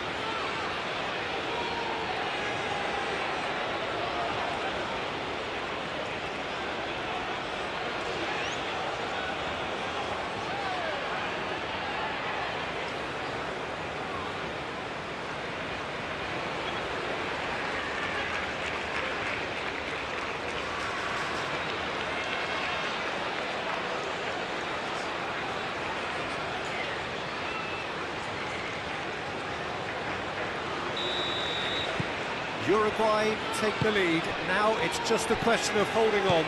Uruguay take the lead. Now it's just a question of holding on.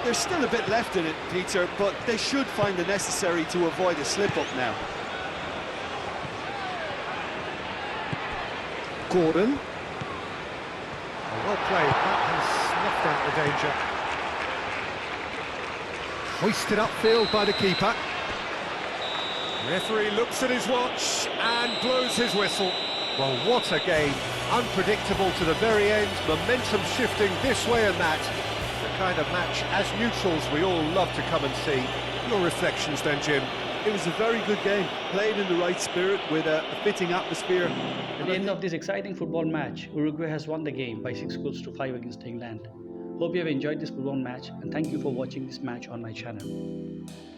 There's still a bit left in it, Peter, but they should find the necessary to avoid a slip-up now. Gordon. Well played. That has snuffed out the danger. Hoisted upfield by the keeper. Referee looks at his watch and blows his whistle. Well, what a game. Unpredictable to the very end, momentum shifting this way and that. The kind of match, as neutrals, we all love to come and see. Your reflections then, Jim? It was a very good game, played in the right spirit with a fitting atmosphere. At the end of this exciting football match, Uruguay has won the game by 6 goals to 5 against England. Hope you have enjoyed this football match and thank you for watching this match on my channel.